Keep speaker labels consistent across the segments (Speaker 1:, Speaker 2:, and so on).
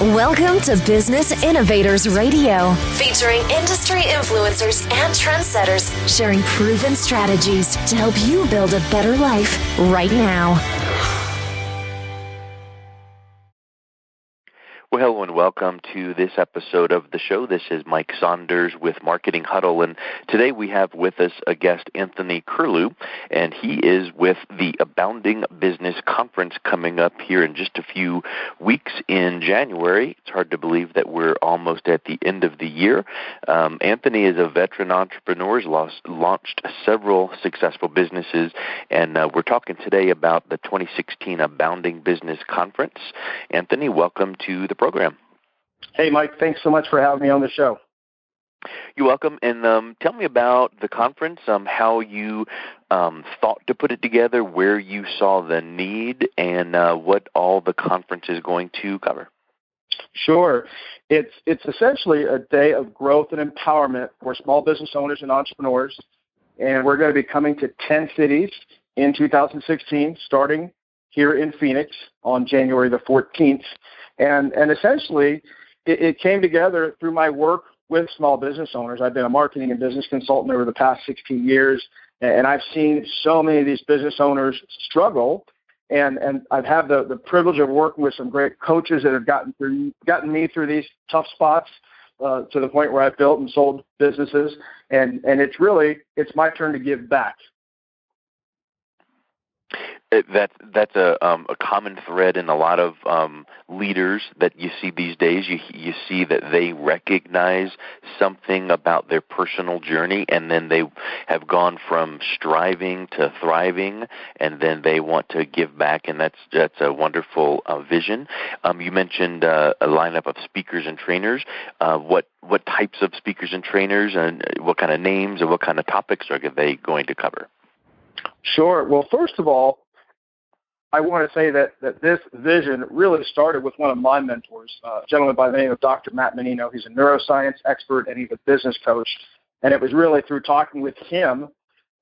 Speaker 1: Welcome to Business Innovators Radio, featuring industry influencers and trendsetters sharing proven strategies to help you build a better life right now.
Speaker 2: Well, hello and welcome to this episode of the show. This is Mike Saunders with Marketing Huddle, and today we have with us a guest, Anthony Kirlew, and he is with the Abounding Business Conference coming up here in just a few weeks in January. It's hard to believe that we're almost at the end of the year. Anthony is a veteran entrepreneur, launched several successful businesses, and we're talking today about the 2016 Abounding Business Conference. Anthony, welcome to the program.
Speaker 3: Hey, Mike. Thanks so much for having me on the show.
Speaker 2: You're welcome. And tell me about the conference, how you thought to put it together, where you saw the need, and what all the conference is going to cover.
Speaker 3: Sure. It's essentially a day of growth and empowerment for small business owners and entrepreneurs. And we're going to be coming to 10 cities in 2016, starting here in Phoenix on January the 14th. And essentially, it came together through my work with small business owners. I've been a marketing and business consultant over the past 16 years, and I've seen so many of these business owners struggle. And I've had the privilege of working with some great coaches that have gotten me through these tough spots to the point where I've built and sold businesses. And it's my turn to give back.
Speaker 2: That's a common thread in a lot of leaders that you see these days. You see that they recognize something about their personal journey, and then they have gone from striving to thriving, and then they want to give back, and that's a wonderful vision. You mentioned a lineup of speakers and trainers. What types of speakers and trainers, and what kind of names, and what kind of topics are they going to cover?
Speaker 3: Sure. Well, first of all, I want to say that this vision really started with one of my mentors, a gentleman by the name of Dr. Matt Menino. He's a neuroscience expert and he's a business coach. And it was really through talking with him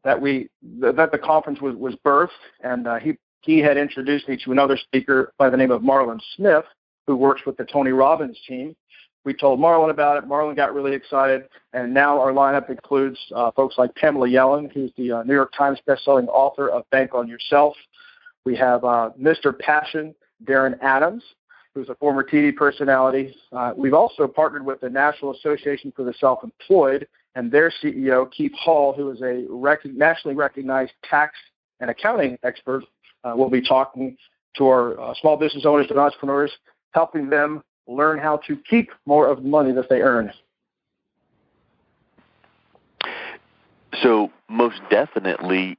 Speaker 3: that the conference was birthed. And he had introduced me to another speaker by the name of Marlon Smith, who works with the Tony Robbins team. We told Marlon about it. Marlon got really excited. And now our lineup includes folks like Pamela Yellen, who's the New York Times bestselling author of Bank on Yourself. We have Mr. Passion, Darren Adams, who's a former TV personality. We've also partnered with the National Association for the Self-Employed and their CEO, Keith Hall, who is a nationally recognized tax and accounting expert. We'll be talking to our small business owners and entrepreneurs, helping them learn how to keep more of the money that they earn.
Speaker 2: So most definitely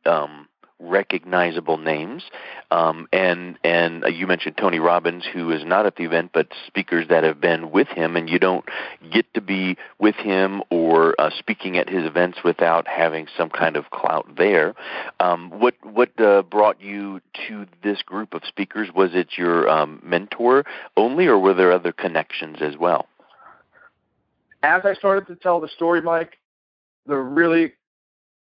Speaker 2: recognizable names, and you mentioned Tony Robbins, who is not at the event, but speakers that have been with him, and you don't get to be with him or speaking at his events without having some kind of clout there. What brought you to this group of speakers? Was it your mentor only, or were there other connections as well?
Speaker 3: As I started to tell the story, Mike, the really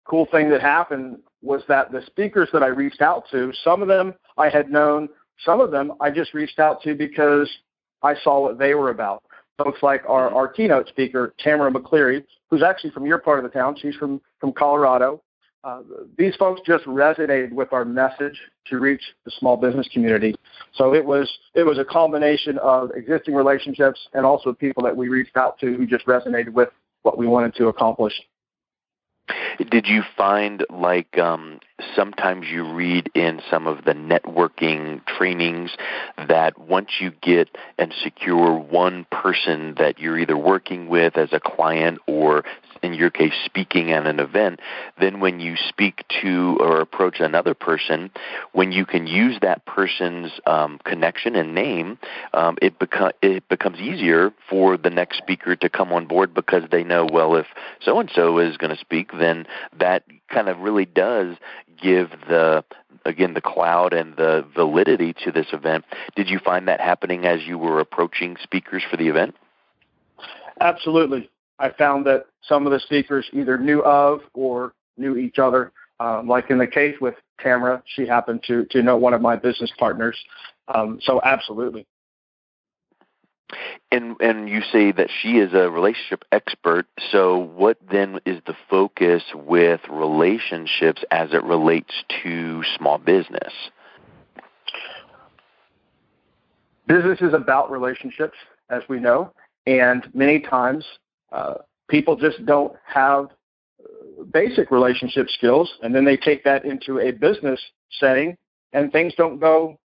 Speaker 3: cool thing that happened was that the speakers that I reached out to, some of them I had known, some of them I just reached out to because I saw what they were about. Folks like our keynote speaker, Tamara McCleary, who's actually from your part of the town. She's from Colorado. These folks just resonated with our message to reach the small business community. So it was a combination of existing relationships and also people that we reached out to who just resonated with what we wanted to accomplish.
Speaker 2: Did you find like sometimes you read in some of the networking trainings that once you get and secure one person that you're either working with as a client or, in your case, speaking at an event, then when you speak to or approach another person, when you can use that person's connection and name, it becomes easier for the next speaker to come on board because they know, well, if so-and-so is going to speak, then that kind of really does give the clout and the validity to this event. Did you find that happening as you were approaching speakers for the event?
Speaker 3: Absolutely. I found that some of the speakers either knew of or knew each other. Like in the case with Tamara, she happened to know one of my business partners. So absolutely.
Speaker 2: And you say that she is a relationship expert, so what then is the focus with relationships as it relates to small business?
Speaker 3: Business is about relationships, as we know, and many times people just don't have basic relationship skills, and then they take that into a business setting, and things don't go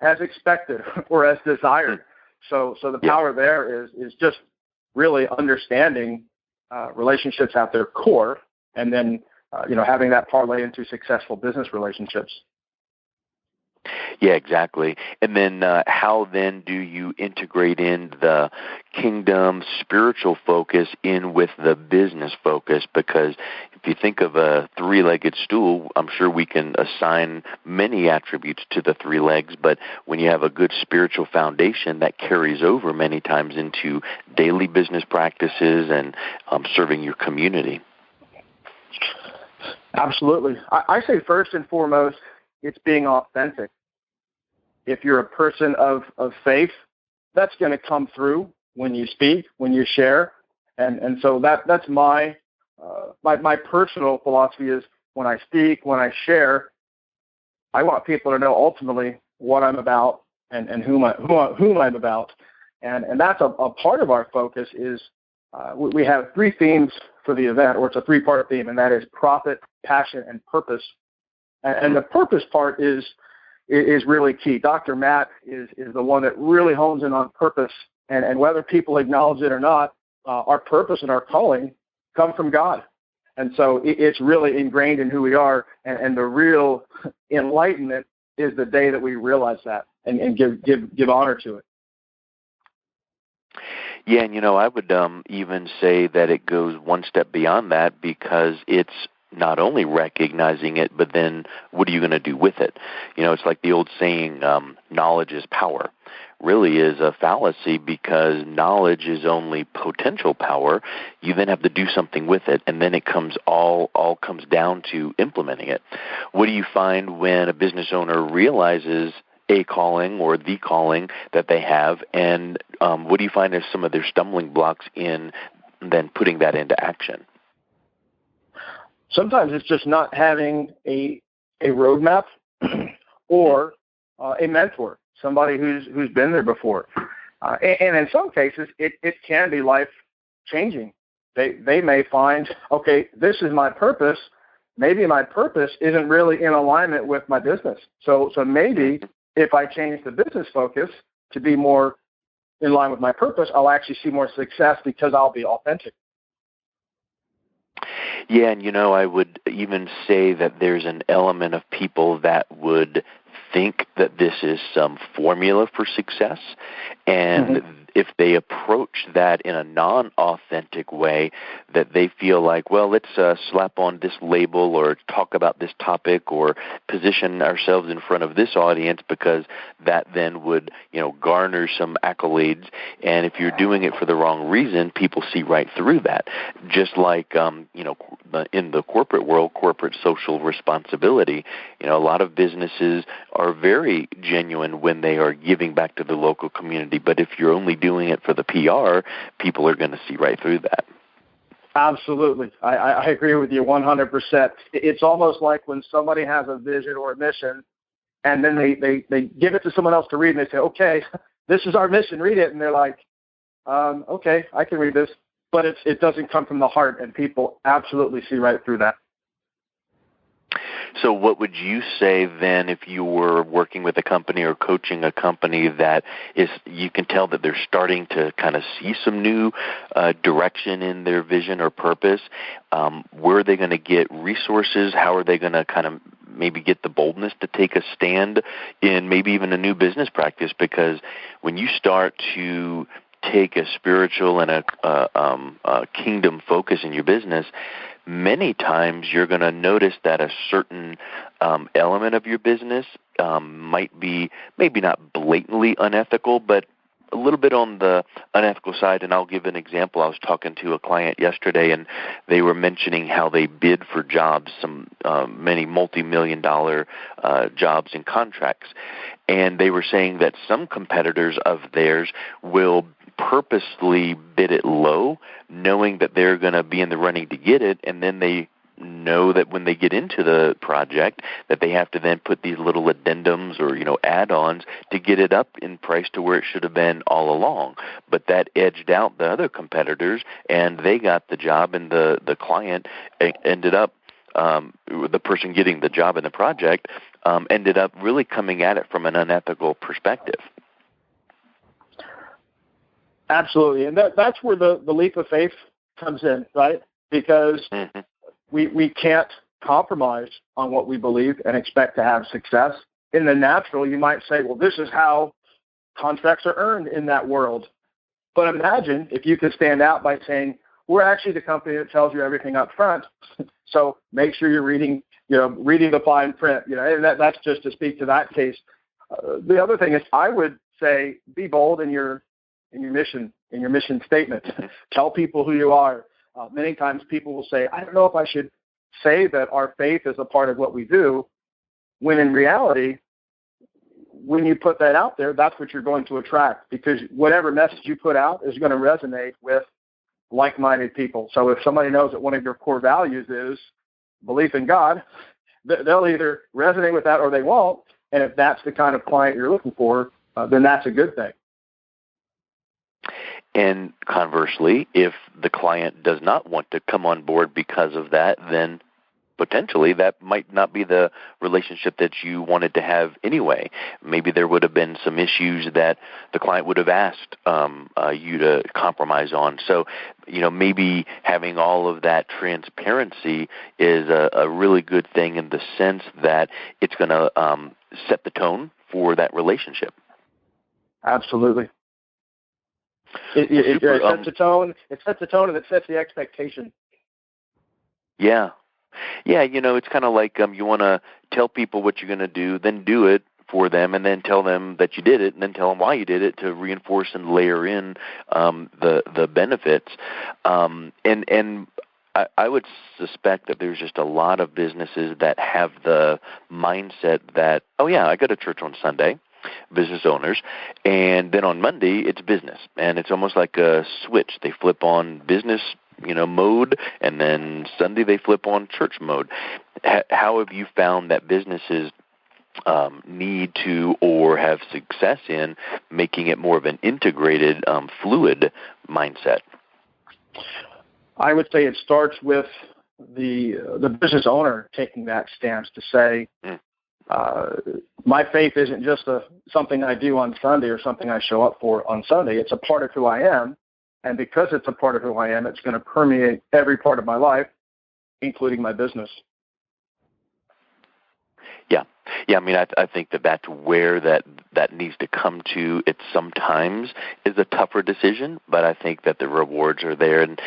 Speaker 3: as expected or as desired. So the power there is just really understanding relationships at their core, and then having that parlay into successful business relationships.
Speaker 2: Yeah, exactly. And then how then do you integrate in the kingdom spiritual focus in with the business focus? Because if you think of a three-legged stool, I'm sure we can assign many attributes to the three legs, but when you have a good spiritual foundation, that carries over many times into daily business practices and serving your community.
Speaker 3: Absolutely. I say first and foremost, it's being authentic. If you're a person of faith, that's going to come through when you speak, when you share. And so that's my personal philosophy is when I speak, when I share, I want people to know ultimately what I'm about and whom I'm about. And that's a part of our focus is we have three themes for the event, or it's a three-part theme, and that is profit, passion, and purpose. And the purpose part is really key. Dr. Matt is the one that really hones in on purpose, and whether people acknowledge it or not, our purpose and our calling come from God. And so it's really ingrained in who we are, and the real enlightenment is the day that we realize that and give honor to it.
Speaker 2: Yeah, and I would even say that it goes one step beyond that, because it's not only recognizing it, but then what are you going to do with it? It's like the old saying, knowledge is power. Really is a fallacy, because knowledge is only potential power. You then have to do something with it, and then it comes all comes down to implementing it. What do you find when a business owner realizes a calling or the calling that they have, and what do you find as some of their stumbling blocks in then putting that into action?
Speaker 3: Sometimes it's just not having a roadmap or a mentor, somebody who's been there before. And in some cases, it can be life-changing. They may find, okay, this is my purpose. Maybe my purpose isn't really in alignment with my business. So maybe if I change the business focus to be more in line with my purpose, I'll actually see more success because I'll be authentic.
Speaker 2: Yeah, and I would even say that there's an element of people that would think that this is some formula for success, and if they approach that in a non-authentic way, that they feel like, well, let's slap on this label or talk about this topic or position ourselves in front of this audience, because that then would, garner some accolades. And if you're doing it for the wrong reason, people see right through that. Just like, in the corporate world, corporate social responsibility, a lot of businesses are very genuine when they are giving back to the local community. But if you're only doing it for the PR, people are going to see right through that.
Speaker 3: Absolutely. I agree with you 100%. It's almost like when somebody has a vision or a mission, and then they give it to someone else to read, and they say, okay, this is our mission, read it. And they're like, okay, I can read this. But it doesn't come from the heart, and people absolutely see right through that.
Speaker 2: So what would you say then if you were working with a company or coaching a company that is, you can tell that they're starting to kind of see some new direction in their vision or purpose? Where are they going to get resources? How are they going to kind of maybe get the boldness to take a stand in maybe even a new business practice? Because when you start to take a spiritual and a kingdom focus in your business, many times you're going to notice that a certain element of your business might be maybe not blatantly unethical, but a little bit on the unethical side. And I'll give an example. I was talking to a client yesterday, and they were mentioning how they bid for jobs, many multi-million-dollar jobs and contracts. And they were saying that some competitors of theirs will purposely bid it low, knowing that they're going to be in the running to get it, and then they know that when they get into the project that they have to then put these little addendums or add-ons to get it up in price to where it should have been all along. But that edged out the other competitors, and they got the job, and the client ended up the person getting the job in the project ended up really coming at it from an unethical perspective.
Speaker 3: Absolutely, and that's where the leap of faith comes in, right? Because we can't compromise on what we believe and expect to have success. In the natural, you might say, well, this is how contracts are earned in that world. But imagine if you could stand out by saying, we're actually the company that tells you everything up front. So make sure you're reading the fine print. And that's just to speak to that case. The other thing is, I would say, be bold in your mission statement. Tell people who you are. Many times people will say, I don't know if I should say that our faith is a part of what we do, when in reality, when you put that out there, that's what you're going to attract, because whatever message you put out is going to resonate with like-minded people. So if somebody knows that one of your core values is belief in God, they'll either resonate with that or they won't. And if that's the kind of client you're looking for, then that's a good thing.
Speaker 2: And conversely, if the client does not want to come on board because of that, then potentially that might not be the relationship that you wanted to have anyway. Maybe there would have been some issues that the client would have asked you to compromise on. So, maybe having all of that transparency is a really good thing, in the sense that it's going to set the tone for that relationship.
Speaker 3: Absolutely. It sets a tone. It sets a tone, and it sets the expectation.
Speaker 2: Yeah. Yeah, it's kind of like you want to tell people what you're going to do, then do it for them, and then tell them that you did it, and then tell them why you did it, to reinforce and layer in the benefits. And I would suspect that there's just a lot of businesses that have the mindset that, oh yeah, I go to church on Sunday, business owners, and then on Monday it's business, and it's almost like a switch. They flip on business mode, and then Sunday they flip on church mode. How have you found that businesses need to, or have success in, making it more of an integrated, fluid mindset?
Speaker 3: I would say it starts with the business owner taking that stance to say, my faith isn't just something I do on Sunday or something I show up for on Sunday. It's a part of who I am. And because it's a part of who I am, it's going to permeate every part of my life, including my business. Yeah. I mean, I think that's where that needs to come to. It sometimes is a tougher decision, but I think that the rewards are there, and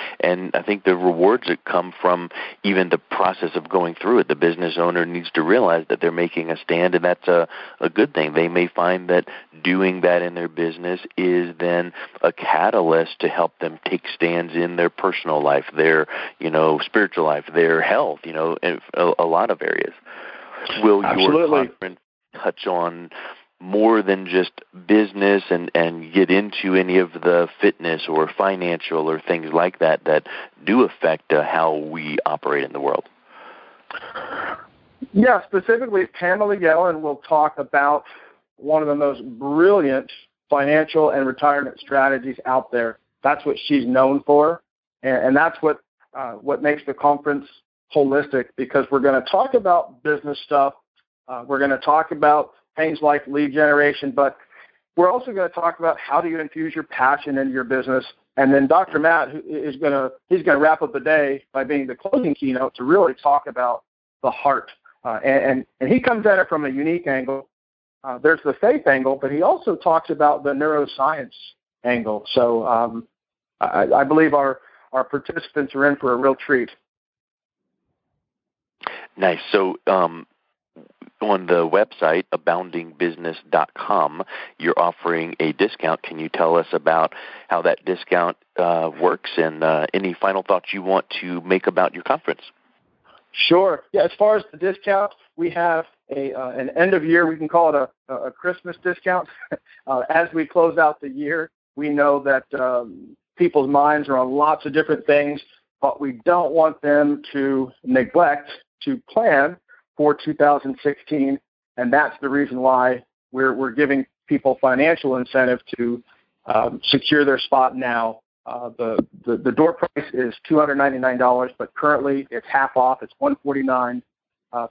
Speaker 3: I think the rewards that come from even the process of going through it. The business owner needs to realize that they're making a stand, and that's a good thing. They may find that doing that in their business is then a catalyst to help them take stands in their personal life, their spiritual life, their health, in a lot of areas. Will your conference touch on more than just business and get into any of the fitness or financial or things like that do affect how we operate in the world? Yeah, specifically, Pamela Yellen will talk about one of the most brilliant financial and retirement strategies out there. That's what she's known for, and that's what makes the conference holistic, because we're going to talk about business stuff. We're going to talk about things like lead generation, but we're also going to talk about how do you infuse your passion into your business. And then Dr. Matt he's going to wrap up the day by being the closing keynote to really talk about the heart. And he comes at it from a unique angle. There's the faith angle, but he also talks about the neuroscience angle. So I believe our participants are in for a real treat.
Speaker 2: Nice. So on the website, aboundingbusiness.com, you're offering a discount. Can you tell us about how that discount works, and any final thoughts you want to make about your conference?
Speaker 3: Sure. Yeah, as far as the discount, we have an end of year, we can call it a Christmas discount. As we close out the year, We know that people's minds are on lots of different things, but we don't want them to neglect to plan for 2016, and that's the reason why we're giving people financial incentive to secure their spot now. The door price is $299, but currently it's half off. It's $149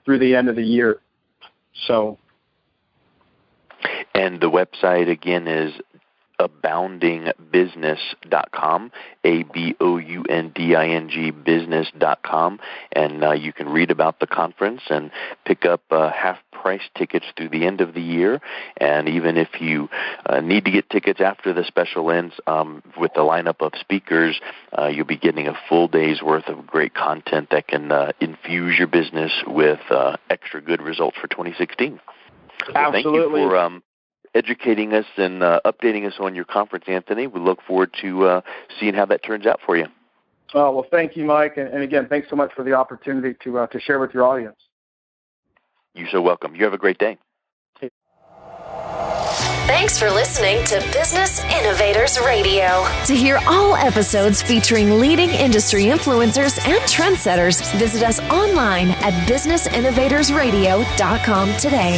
Speaker 3: through the end of the year. So,
Speaker 2: and the website again is aboundingbusiness.com, ABOUNDING business.com, and you can read about the conference and pick up half-price tickets through the end of the year. And even if you need to get tickets after the special ends, with the lineup of speakers, you'll be getting a full day's worth of great content that can infuse your business with extra good results for 2016. So
Speaker 3: absolutely.
Speaker 2: Thank you for educating us and updating us on your conference, Anthony. We look forward to seeing how that turns out for you.
Speaker 3: Oh, well, thank you, Mike. And again, thanks so much for the opportunity to share with your audience.
Speaker 2: You're so welcome. You have a great day.
Speaker 1: Thanks for listening to Business Innovators Radio. To hear all episodes featuring leading industry influencers and trendsetters, visit us online at businessinnovatorsradio.com today.